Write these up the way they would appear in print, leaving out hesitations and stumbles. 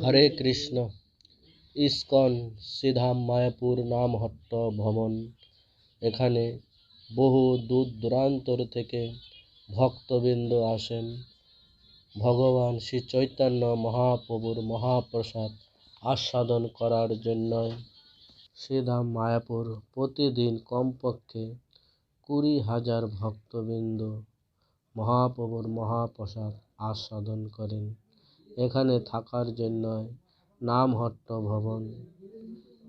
হরে Krishna. ISKCON Sridham Mayapur Namhatta ভবন। এখানে বহু দূর দূরান্তর থেকে ভক্তবৃন্দ আসেন ভগবান শ্রী চৈতন্য মহাপ্রভুর মহাপ্রসাদ আস্বাদন করার জন্য। শ্রীধাম মায়াপুর প্রতিদিন কমপক্ষে 20,000 ভক্তবৃন্দ মহাপ্রভুর মহাপ্রসাদ আস্বাদন করেন। এখানে থাকার জন্য নামহট্ট ভবন,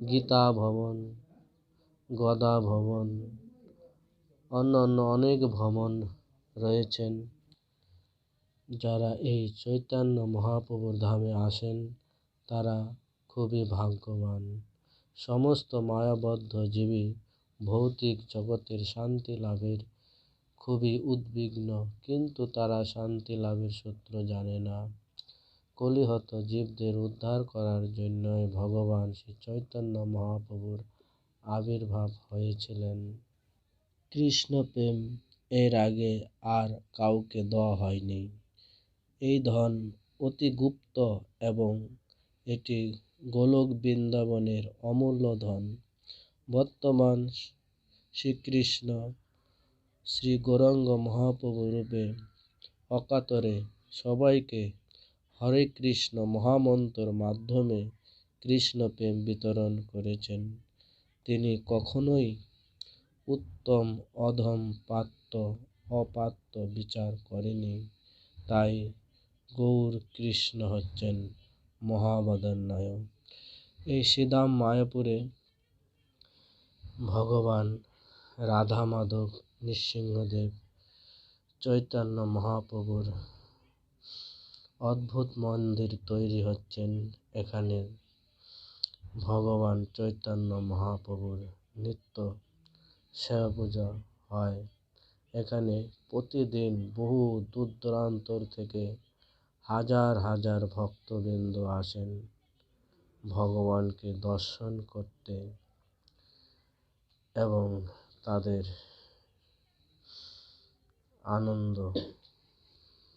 গীতা ভবন, গদা ভবন, অন্যান্য অনেক ভবন রয়েছেন। যারা এই চৈতন্য মহাপ্রভুর ধামে আসেন তারা খুবই ভাগ্যবান। সমস্ত মায়াবদ্ধ জীবী ভৌতিক জগতের শান্তি লাভের খুবই উদ্বিগ্ন, কিন্তু তারা শান্তি লাভের সূত্র জানে না। কলিহত জীবদের উদ্ধার করার জন্যই ভগবান শ্রী চৈতন্য মহাপ্রভুর আবির্ভাব হয়েছিলেন। কৃষ্ণ প্রেম এর আগে আর কাউকে দেওয়া হয়নি। এই ধন অতি গুপ্ত এবং এটি গোলক বৃন্দাবনের অমূল্য ধন। বর্তমান শ্রীকৃষ্ণ শ্রী গৌরাঙ্গ মহাপ্রভু রূপে অকাতরে সবাইকে হরে কৃষ্ণ মহামন্ত্রের মাধ্যমে কৃষ্ণ প্রেম বিতরণ করেছেন। তিনি কখনোই উত্তম অধম পাত্র অপাত্র বিচার করেনি। তাই গৌর কৃষ্ণ হচ্ছেন মহাবদার নায়ক। এই শ্রীধাম মায়াপুরে ভগবান রাধা মাধব নৃসিংহদেব চৈতন্য মহাপ্রভুর অদ্ভুত মন্দির তৈরি হচ্ছেন। এখানে ভগবান চৈতন্য মহাপ্রভুর নিত্য সেবা পূজা হয়। এখানে প্রতিদিন বহু দূর দূরান্তর থেকে হাজার হাজার ভক্তবৃন্দ আসেন ভগবানকে দর্শন করতে এবং তাদের আনন্দ